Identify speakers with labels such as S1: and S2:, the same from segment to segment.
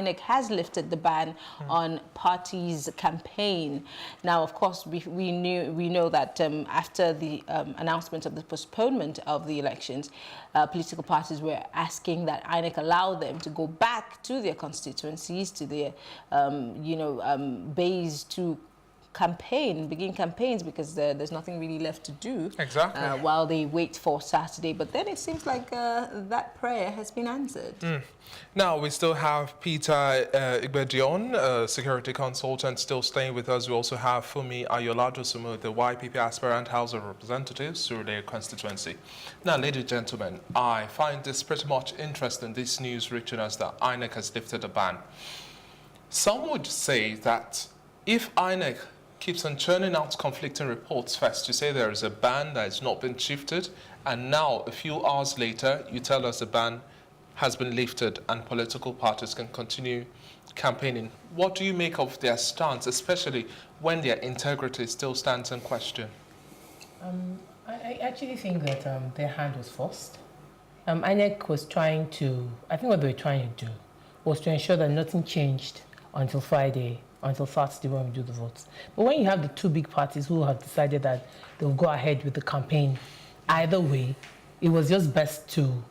S1: INEC has lifted the ban on parties campaign. Now, of course, we know that after the announcement of the postponement of the elections, political parties were asking that INEC allow them to go back to their constituencies, to their base to begin campaigns, because there's nothing really left to do while they wait for Saturday. But then it seems like that prayer has been answered.
S2: Now we still have Peter Eigbedion, security consultant, still staying with us. We also have Funmi Ayoola Dosunmu, the YPP aspirant House of Representatives through their constituency. Now, ladies and gentlemen, I find this pretty much interesting, this news reaching us that INEC has lifted a ban. Some would say that if INEC keeps on churning out conflicting reports, first you say there is a ban that has not been shifted, and now a few hours later you tell us the ban has been lifted and political parties can continue campaigning. What do you make of their stance, especially when their integrity still stands in question?
S3: I actually think that their hand was forced. INEC was trying to, I think what they were trying to do was to ensure that nothing changed until Friday, until Saturday when we do the votes. But when you have the two big parties who have decided that they'll go ahead with the campaign either way, it was just best to,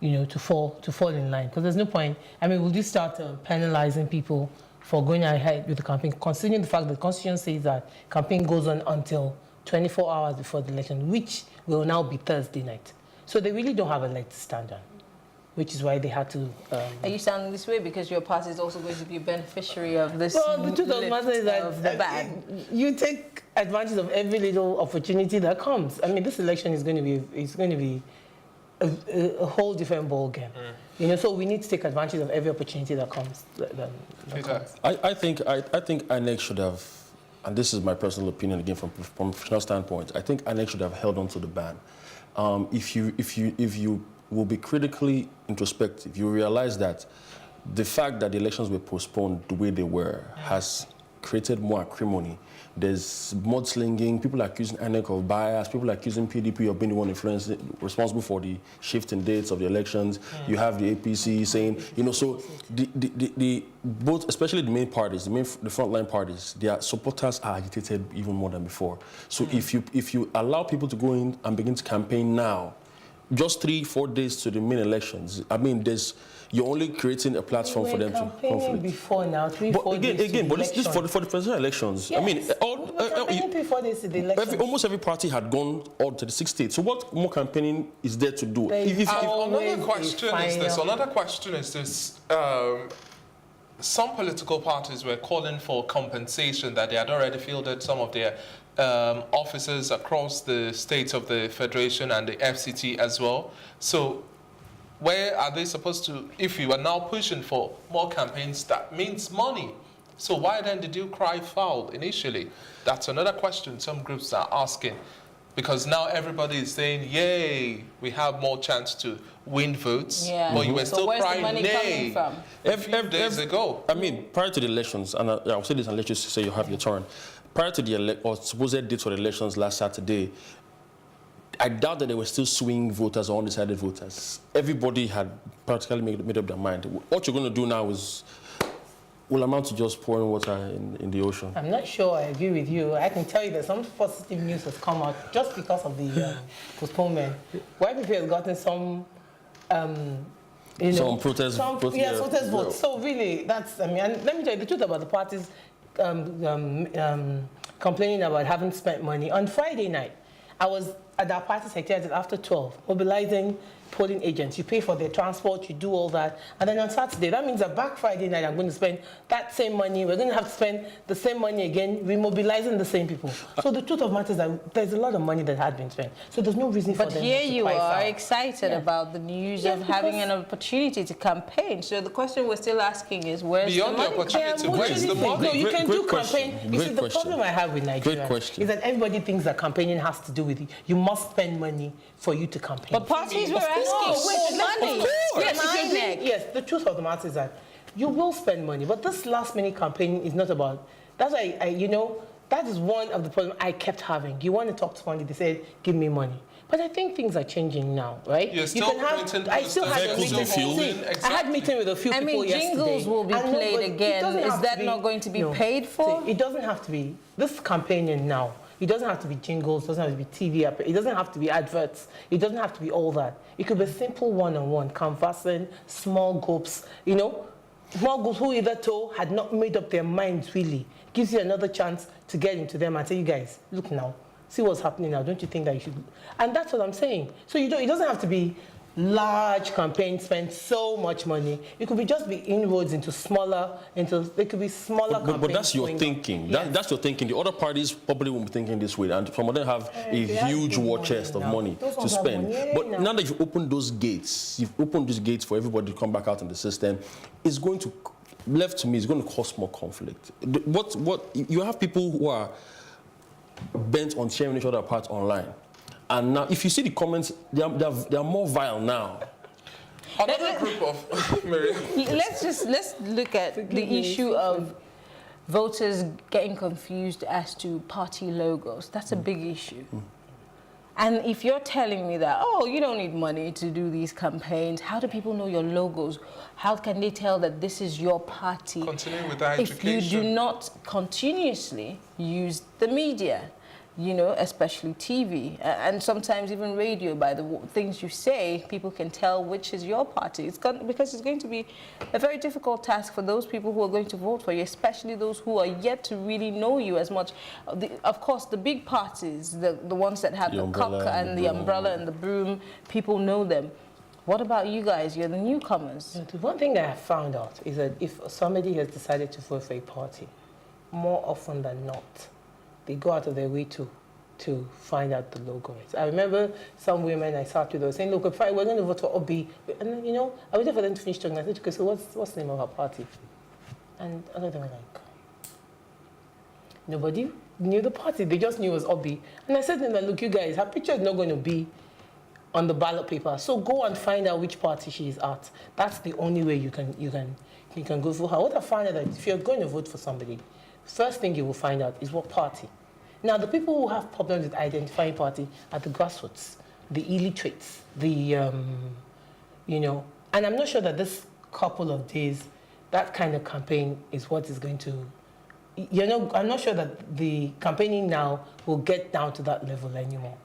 S3: to fall in line. Because there's no point. I mean, will you start penalizing people for going ahead with the campaign, considering the fact that the Constitution says that campaign goes on until 24 hours before the election, which will now be Thursday night. So they really don't have a leg to stand on, which is why they had to...
S1: Are you sounding this way because your party is also going to be a beneficiary of this?
S3: Well, the truth of the matter is that you take advantage of every little opportunity that comes. I mean, this election is going to be a whole different ball game. So we need to take advantage of every opportunity that comes.
S4: I think INEC should have, and this is my personal opinion again from a professional standpoint, I think INEC should have held on to the ban. If you will be critically introspective, you realize that the fact that the elections were postponed the way they were has created more acrimony. There's mudslinging, people accusing INEC of bias, people accusing PDP of being the one responsible for the shift in dates of the elections. You have the APC saying, so the both, especially the main parties, the frontline parties, their supporters are agitated even more than before. So if you allow people to go in and begin to campaign now, just 3-4 days to the main elections, I mean, you're only creating a platform for them to conflict.
S3: Before now, 3-4 days.
S4: But this for the presidential elections.
S3: Yes.
S4: I mean,
S3: 3-4 days to the elections.
S4: Almost every party had gone all to the 6 states. So what more campaigning is there to do?
S2: Another question is this. Some political parties were calling for compensation, that they had already fielded some of their officers across the states of the Federation and the FCT as well. So where are they supposed to, if you are now pushing for more campaigns, that means money. So why then did you cry foul initially? That's another question some groups are asking. Because now everybody is saying, yay, we have more chance to win votes. Yeah. But you were still crying, nay, a few days ago.
S4: I mean, prior to the elections, and I'll say this and let you say you have your turn. Prior to the supposed date for the elections last Saturday, I doubt that they were still swing voters or undecided voters. Everybody had practically made up their mind. What you're going to do now will amount to just pouring water in the ocean.
S3: I'm not sure I agree with you. I can tell you that some positive news has come out just because of the postponement. YPP has gotten some,
S4: some protest
S3: votes. So really, that's, I mean, and let me tell you the truth about the parties complaining about having spent money. On Friday night, I was at our party secretariat after 12, mobilizing polling agents. You pay for their transport, you do all that. And then on Saturday, that means that back Friday night, I'm going to spend that same money. We're going to have to spend the same money again, remobilizing the same people. So the truth of matters is that there's a lot of money that had been spent. So there's no reason for them to
S1: But here you are excited about the news of having an opportunity to campaign. So the question we're still asking is, where's the money?
S2: Beyond the opportunity, where's the money?
S3: No, you can do campaign. You see, the problem I have with Nigeria is that everybody thinks that campaigning has to do with it. You must spend money for you to campaign.
S1: But parties were asking for money.
S3: Yes, the truth of the matter is that you will spend money, but this last-minute campaigning is not about. That's why that is one of the problems I kept having. You want to talk to somebody, they said, give me money. But I think things are changing now, right?
S2: You're still
S3: I still had a
S4: vehicles in
S3: meeting.
S4: field.
S3: I had meeting with a few people yesterday.
S1: Jingles will be
S3: and
S1: played again. Is that not going to be paid for?
S3: See, it doesn't have to be. This campaigning now, it doesn't have to be jingles, it doesn't have to be TV, it doesn't have to be adverts, it doesn't have to be all that. It could be simple one-on-one, canvassing, small groups, you know, small groups who either had not made up their minds really. It gives you another chance to get into them and say, you guys, look now, see what's happening now, don't you think that you should? And that's what I'm saying. So it doesn't have to be large campaigns, spend so much money. It could be just be inroads into they could be smaller campaigns.
S4: But that's your thinking.
S3: Yes.
S4: That's your thinking. The other parties probably won't be thinking this way, and some of them have a huge war chest of money to spend. But now that you've opened those gates, for everybody to come back out in the system, it's going to, left to me, it's going to cause more conflict. What you have people who are bent on tearing each other apart online. And now, if you see the comments, they are more vile now.
S2: Another group of...
S1: Let's look at the issue of voters getting confused as to party logos. That's a big issue. And if you're telling me that, oh, you don't need money to do these campaigns, how do people know your logos? How can they tell that this is your party?
S2: Continuing with that
S1: if you do not continuously use the media? You know, especially TV and sometimes even radio. By the things you say, people can tell which is your party. Because it's going to be a very difficult task for those people who are going to vote for you, especially those who are yet to really know you as much. Of course, the big parties, the ones that have the cock and the umbrella and the broom, people know them. What about you guys? You're the newcomers.
S3: The one thing that I found out is that if somebody has decided to vote for a party, more often than not, they go out of their way to find out the logo. I remember some women I sat with, they were saying, look, we're going to vote for Obi. And then, you know, I waited for them to finish talking. I said, okay, so what's the name of our party? And a lot of them were like, nobody knew the party. They just knew it was Obi. And I said to them, look, you guys, her picture is not going to be on the ballot paper. So go and find out which party she is at. That's the only way you can go for her. What I found out that if you're going to vote for somebody, first thing you will find out is what party. Now, the people who have problems with identifying party are the grassroots, the illiterates, you know, and I'm not sure that this couple of days, that kind of campaign is what is going to, you know, I'm not sure that the campaigning now will get down to that level anymore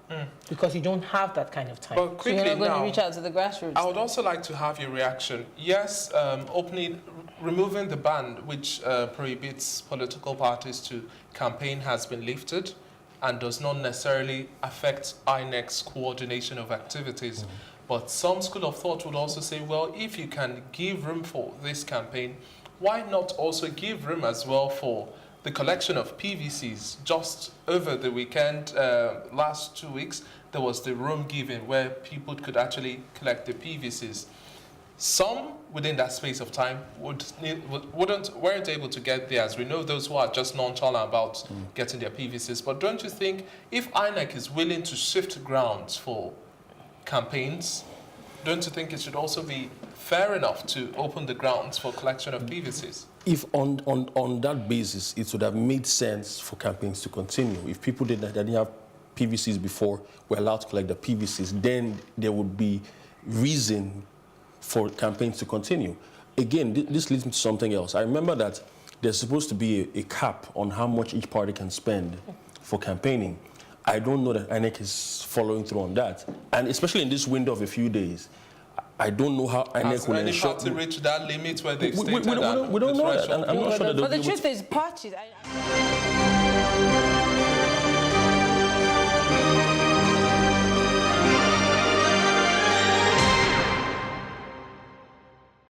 S3: because you don't have that kind of time.
S2: But quickly
S1: so you're not going
S2: now,
S1: to reach out to the grassroots?
S2: I would also like to have your reaction. Yes, removing the ban which prohibits political parties to campaign has been lifted and does not necessarily affect INEC's coordination of activities. But some school of thought would also say, well, if you can give room for this campaign, why not also give room as well for the collection of PVCs? Just over the weekend, last 2 weeks, there was the room given where people could actually collect the PVCs. Some within that space of time weren't able to get there, as we know those who are just nonchalant about getting their PVCs. But don't you think if INEC is willing to shift grounds for campaigns, don't you think it should also be fair enough to open the grounds for collection of PVCs?
S4: If on that basis, it would have made sense for campaigns to continue. If people didn't have PVCs before, were allowed to collect the PVCs, then there would be reason for campaigns to continue. Again, this leads me to something else. I remember that there's supposed to be a cap on how much each party can spend for campaigning. I don't know that INEC is following through on that. And especially in this window of a few days, I don't know how INEC will ensure...
S2: Has any party reached that limit where they've stated
S4: we don't know that. And I'm not sure that
S1: but the truth is, parties...